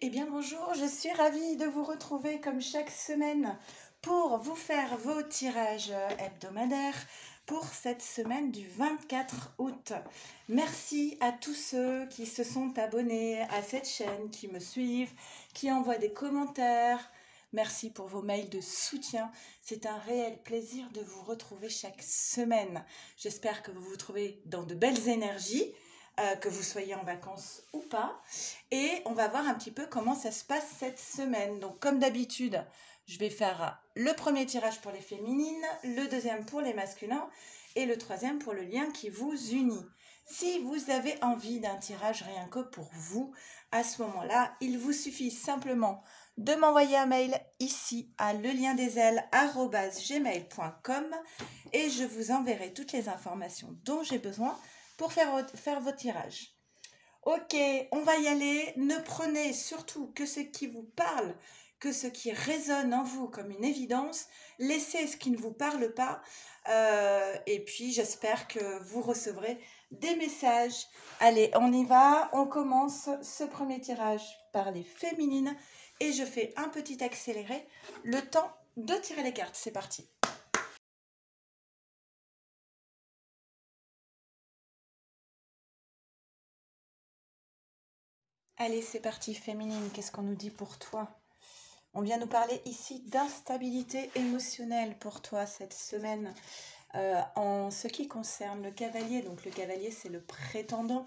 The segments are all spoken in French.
Eh bien bonjour, je suis ravie de vous retrouver comme chaque semaine pour vous faire vos tirages hebdomadaires pour cette semaine du 24 août. Merci à tous ceux qui se sont abonnés à cette chaîne, qui me suivent, qui envoient des commentaires. Merci pour vos mails de soutien. C'est un réel plaisir de vous retrouver chaque semaine. J'espère que vous vous trouvez dans de belles énergies, que vous soyez en vacances ou pas. Et on va voir un petit peu comment ça se passe cette semaine. Donc comme d'habitude, je vais faire le premier tirage pour les féminines, le deuxième pour les masculins et le troisième pour le lien qui vous unit. Si vous avez envie d'un tirage rien que pour vous, à ce moment-là, il vous suffit simplement de m'envoyer un mail ici à leliendesailes@gmail.com et je vous enverrai toutes les informations dont j'ai besoin pour faire vos tirages. Ok, on va y aller. Ne prenez surtout que ce qui vous parle, que ce qui résonne en vous comme une évidence. Laissez ce qui ne vous parle pas. Et puis, j'espère que vous recevrez des messages. Allez, on y va. On commence ce premier tirage par les féminines. Et je fais un petit accéléré. Le temps de tirer les cartes. C'est parti. Allez, c'est parti, féminine. Qu'est-ce qu'on nous dit pour toi ? On vient nous parler ici d'instabilité émotionnelle pour toi cette semaine. En ce qui concerne le cavalier, donc le cavalier c'est le prétendant,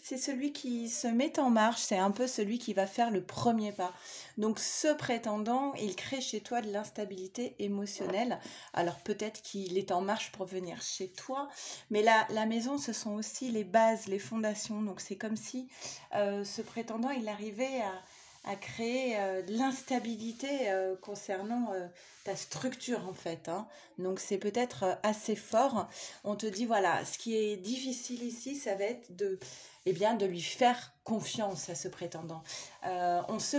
c'est celui qui se met en marche, c'est un peu celui qui va faire le premier pas. Donc ce prétendant, il crée chez toi de l'instabilité émotionnelle. Alors peut-être qu'il est en marche pour venir chez toi, mais la maison ce sont aussi les bases, les fondations. Donc c'est comme si ce prétendant, il arrivait à créer de l'instabilité concernant ta structure en fait. Hein. Donc c'est peut-être assez fort. On te dit voilà, ce qui est difficile ici, ça va être de lui faire confiance à ce prétendant. On se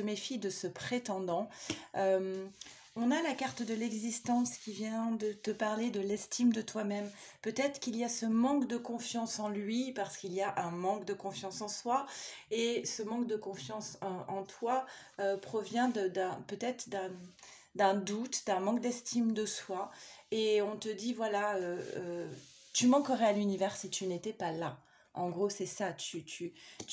méfie de ce prétendant. On a la carte de l'existence qui vient de te parler de l'estime de toi-même. Peut-être qu'il y a ce manque de confiance en lui parce qu'il y a un manque de confiance en soi. Et ce manque de confiance en toi provient peut-être d'un doute, d'un manque d'estime de soi. Et on te dit, voilà, tu manquerais à l'univers si tu n'étais pas là. En gros, c'est ça, tu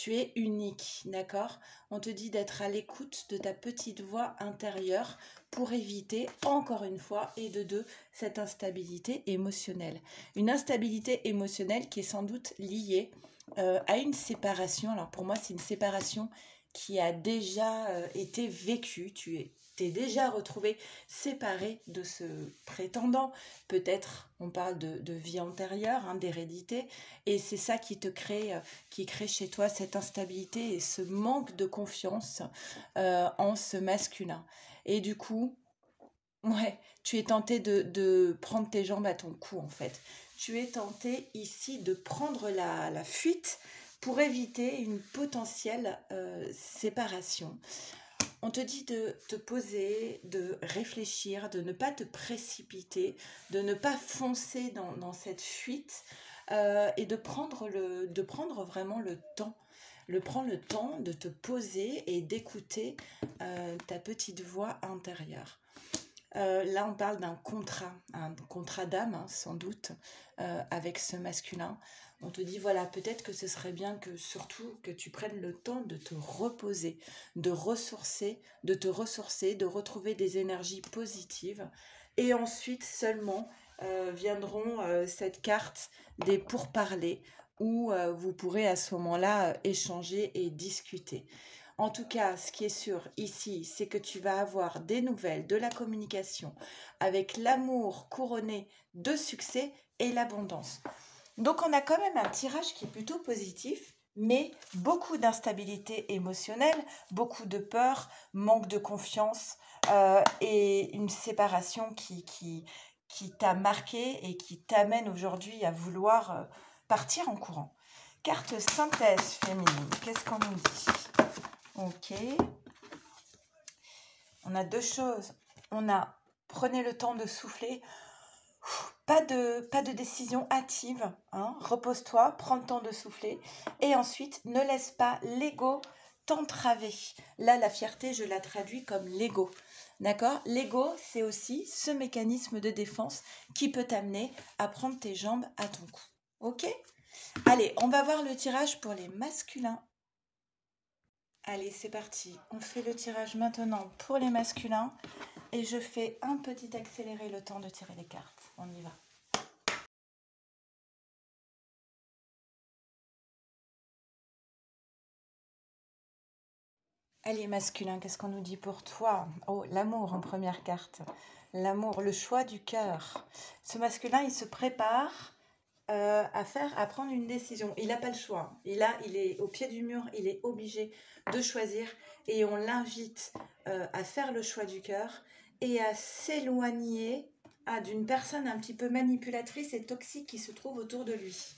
es unique, d'accord? On te dit d'être à l'écoute de ta petite voix intérieure pour éviter, encore une fois, et de deux, cette instabilité émotionnelle. Une instabilité émotionnelle qui est sans doute liée à une séparation. Alors pour moi, c'est une séparation qui a déjà été vécue. T'es déjà retrouvé séparé de ce prétendant. Peut-être on parle de vie antérieure, hein, d'hérédité, et c'est ça qui crée chez toi cette instabilité et ce manque de confiance en ce masculin. Et du coup, ouais, tu es tenté de prendre tes jambes à ton cou en fait. Tu es tenté ici de prendre la fuite pour éviter une potentielle séparation. On te dit de te poser, de réfléchir, de ne pas te précipiter, de ne pas foncer dans cette fuite et de prendre vraiment le temps. Prendre le temps de te poser et d'écouter ta petite voix intérieure. Là, on parle d'un contrat, un contrat d'âme, hein, sans doute, avec ce masculin. On te dit, voilà, peut-être que ce serait bien que surtout que tu prennes le temps de te reposer, de te ressourcer, de retrouver des énergies positives. Et ensuite seulement viendront cette carte des pourparlers où vous pourrez à ce moment-là échanger et discuter. En tout cas, ce qui est sûr ici, c'est que tu vas avoir des nouvelles, de la communication, avec l'amour couronné de succès et l'abondance. Donc on a quand même un tirage qui est plutôt positif, mais beaucoup d'instabilité émotionnelle, beaucoup de peur, manque de confiance et une séparation qui t'a marqué et qui t'amène aujourd'hui à vouloir partir en courant. Carte synthèse féminine, qu'est-ce qu'on nous dit ? Ok. On a deux choses. On a prenez le temps de souffler. Pas de décision hâtive. Hein. Repose-toi, prends le temps de souffler. Et ensuite, ne laisse pas l'ego t'entraver. Là, la fierté, je la traduis comme l'ego. D'accord? L'ego, c'est aussi ce mécanisme de défense qui peut t'amener à prendre tes jambes à ton cou. Ok? Allez, on va voir le tirage pour les masculins. Allez, c'est parti. On fait le tirage maintenant pour les masculins. Et je fais un petit accéléré le temps de tirer les cartes. On y va. Allez, masculin, qu'est-ce qu'on nous dit pour toi? Oh, l'amour en première carte. L'amour, le choix du cœur. Ce masculin, il se prépare à prendre une décision. Il n'a pas le choix. Il est au pied du mur, il est obligé de choisir. Et on l'invite à faire le choix du cœur et à s'éloigner d'une personne un petit peu manipulatrice et toxique qui se trouve autour de lui.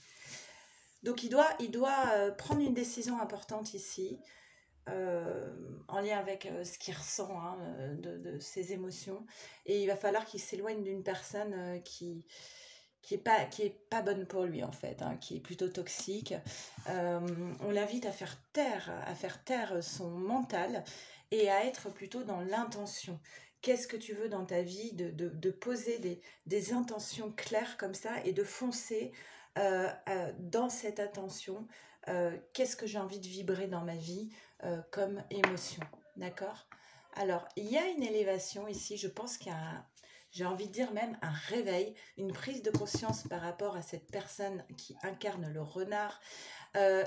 Donc il doit prendre une décision importante ici. En lien avec ce qu'il ressent, hein, de ses émotions. Et il va falloir qu'il s'éloigne d'une personne qui est pas bonne pour lui, en fait, hein, qui est plutôt toxique. On l'invite à faire taire son mental et à être plutôt dans l'intention. Qu'est-ce que tu veux dans ta vie? De poser des intentions claires comme ça et de foncer dans cette attention. Qu'est-ce que j'ai envie de vibrer dans ma vie comme émotion, d'accord? Alors, il y a une élévation ici, je pense qu'il y a, j'ai envie de dire même un réveil, une prise de conscience par rapport à cette personne qui incarne le renard.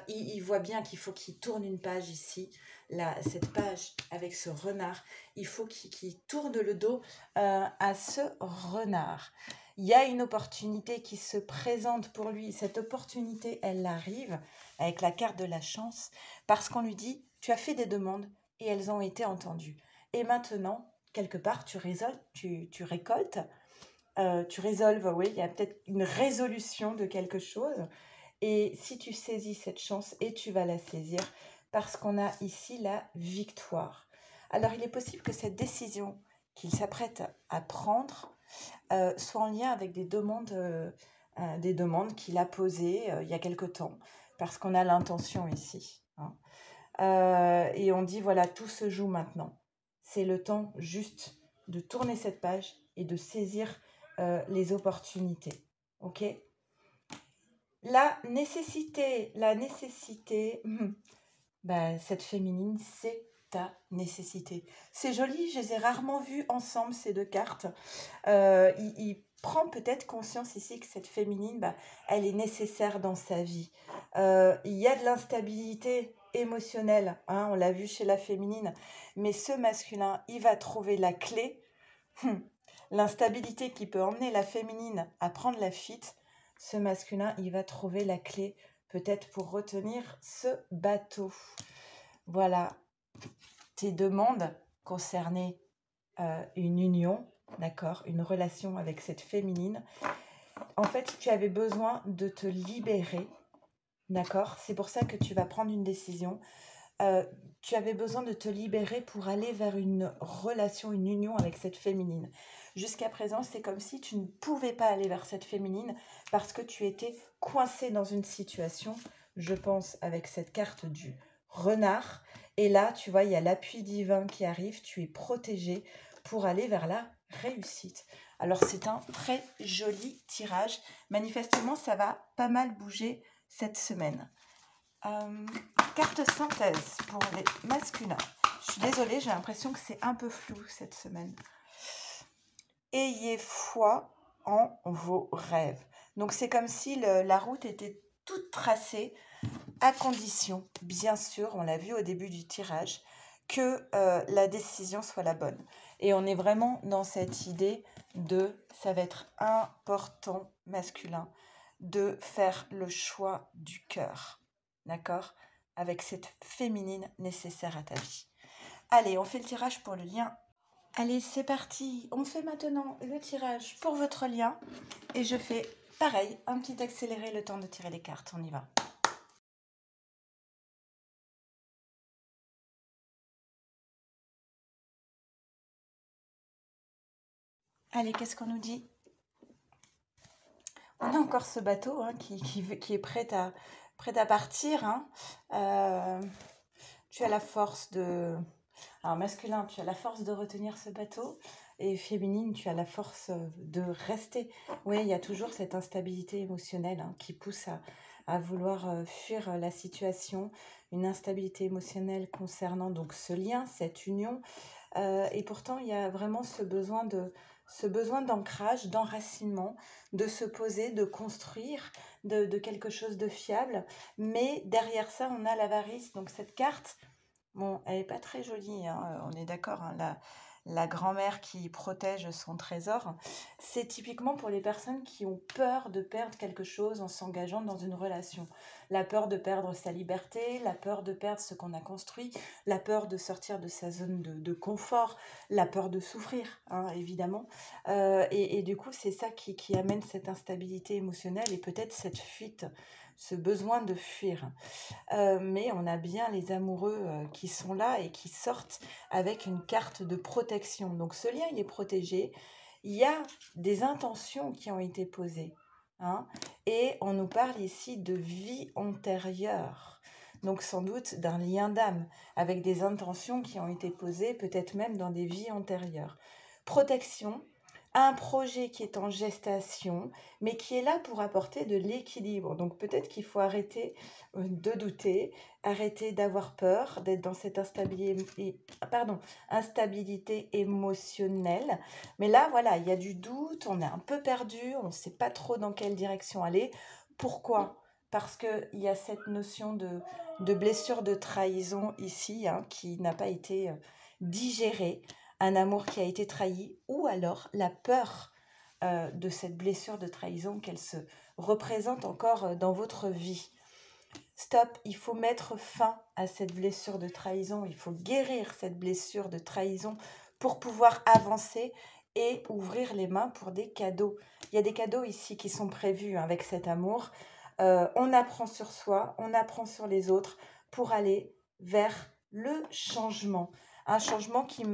Il voit bien qu'il faut qu'il tourne une page ici, là, cette page avec ce renard. Il faut qu'il tourne le dos à ce renard. Il y a une opportunité qui se présente pour lui. Cette opportunité, elle arrive avec la carte de la chance parce qu'on lui dit, tu as fait des demandes et elles ont été entendues. Et maintenant, quelque part, tu récoltes, tu résolves, oui, il y a peut-être une résolution de quelque chose. Et si tu saisis cette chance, et tu vas la saisir, parce qu'on a ici la victoire. Alors, il est possible que cette décision qu'il s'apprête à prendre soit en lien avec des demandes qu'il a posées il y a quelque temps, parce qu'on a l'intention ici. Hein. Et on dit, voilà, tout se joue maintenant. C'est le temps juste de tourner cette page et de saisir les opportunités. Ok? La nécessité, cette féminine, c'est ta nécessité. C'est joli, je les ai rarement vues ensemble, ces deux cartes. Il prend peut-être conscience ici que cette féminine, elle est nécessaire dans sa vie. Il y a de l'instabilité émotionnelle, hein, on l'a vu chez la féminine, mais ce masculin, il va trouver la clé. L'instabilité qui peut emmener la féminine à prendre la fuite, ce masculin, il va trouver la clé peut-être pour retenir ce bateau. Voilà, tes demandes concernaient une union, d'accord, une relation avec cette féminine. En fait, tu avais besoin de te libérer, d'accord? C'est pour ça que tu vas prendre une décision. Tu avais besoin de te libérer pour aller vers une relation, une union avec cette féminine. Jusqu'à présent, c'est comme si tu ne pouvais pas aller vers cette féminine parce que tu étais coincé dans une situation, je pense, avec cette carte du renard. Et là, tu vois, il y a l'appui divin qui arrive, tu es protégé pour aller vers la réussite. Alors, c'est un très joli tirage. Manifestement, ça va pas mal bouger cette semaine. Carte synthèse pour les masculins. Je suis désolée, j'ai l'impression que c'est un peu flou cette semaine. Ayez foi en vos rêves. Donc c'est comme si la route était toute tracée, à condition, bien sûr, on l'a vu au début du tirage, que la décision soit la bonne. Et on est vraiment dans cette idée ça va être important, masculin, de faire le choix du cœur. D'accord? Avec cette féminine nécessaire à ta vie. Allez, on fait le tirage pour le lien. Allez, c'est parti. On fait maintenant le tirage pour votre lien. Et je fais pareil, un petit accéléré le temps de tirer les cartes. On y va. Allez, qu'est-ce qu'on nous dit? On a encore ce bateau qui est prêt à partir. Hein. tu as la force de... Alors, masculin, tu as la force de retenir ce bateau. Et féminine, tu as la force de rester. Oui, il y a toujours cette instabilité émotionnelle qui pousse à vouloir fuir la situation. Une instabilité émotionnelle concernant donc ce lien, cette union. Et pourtant, il y a vraiment ce besoin d'ancrage, d'enracinement, de se poser, de construire, de quelque chose de fiable. Mais derrière ça, on a l'avarice. Donc cette carte, bon, elle n'est pas très jolie, on est d'accord, la grand-mère qui protège son trésor, c'est typiquement pour les personnes qui ont peur de perdre quelque chose en s'engageant dans une relation. La peur de perdre sa liberté, la peur de perdre ce qu'on a construit, la peur de sortir de sa zone de confort, la peur de souffrir, évidemment. Et du coup, c'est ça qui amène cette instabilité émotionnelle et peut-être cette fuite, ce besoin de fuir. Mais on a bien les amoureux qui sont là et qui sortent avec une carte de protection. Donc ce lien, il est protégé. Il y a des intentions qui ont été posées. Et on nous parle ici de vie antérieure. Donc sans doute d'un lien d'âme avec des intentions qui ont été posées, peut-être même dans des vies antérieures. Protection, un projet qui est en gestation, mais qui est là pour apporter de l'équilibre. Donc peut-être qu'il faut arrêter de douter, arrêter d'avoir peur, d'être dans cette instabilité émotionnelle. Mais là, voilà, il y a du doute, on est un peu perdu, on ne sait pas trop dans quelle direction aller. Pourquoi ? Parce qu'il y a cette notion de blessure de trahison ici, qui n'a pas été digérée, un amour qui a été trahi, ou alors la peur de cette blessure de trahison qu'elle se représente encore dans votre vie. Stop, il faut mettre fin à cette blessure de trahison, il faut guérir cette blessure de trahison pour pouvoir avancer et ouvrir les mains pour des cadeaux. Il y a des cadeaux ici qui sont prévus avec cet amour. On apprend sur soi, on apprend sur les autres pour aller vers le changement. Un changement qui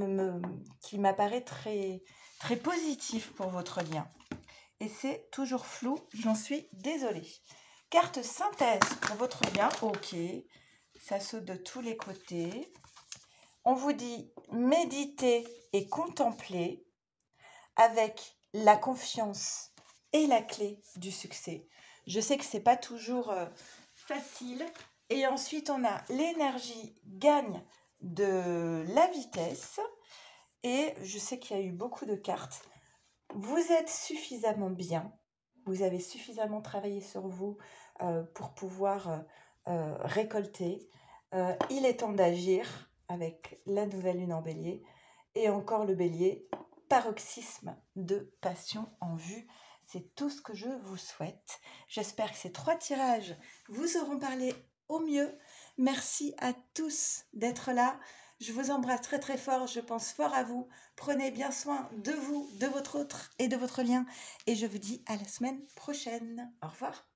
m'apparaît très, très positif pour votre lien. Et c'est toujours flou, j'en suis désolée. Carte synthèse pour votre lien. Ok, ça saute de tous les côtés. On vous dit méditer et contempler avec la confiance et la clé du succès. Je sais que ce n'est pas toujours facile. Et ensuite, on a l'énergie gagne de la vitesse. Et je sais qu'il y a eu beaucoup de cartes. Vous êtes suffisamment bien. Vous avez suffisamment travaillé sur vous pour pouvoir récolter. Il est temps d'agir avec la nouvelle lune en bélier. Et encore le bélier, paroxysme de passion en vue. C'est tout ce que je vous souhaite. J'espère que ces 3 tirages vous auront parlé au mieux. Merci à tous d'être là. Je vous embrasse très très fort, je pense fort à vous. Prenez bien soin de vous, de votre autre et de votre lien. Et je vous dis à la semaine prochaine. Au revoir.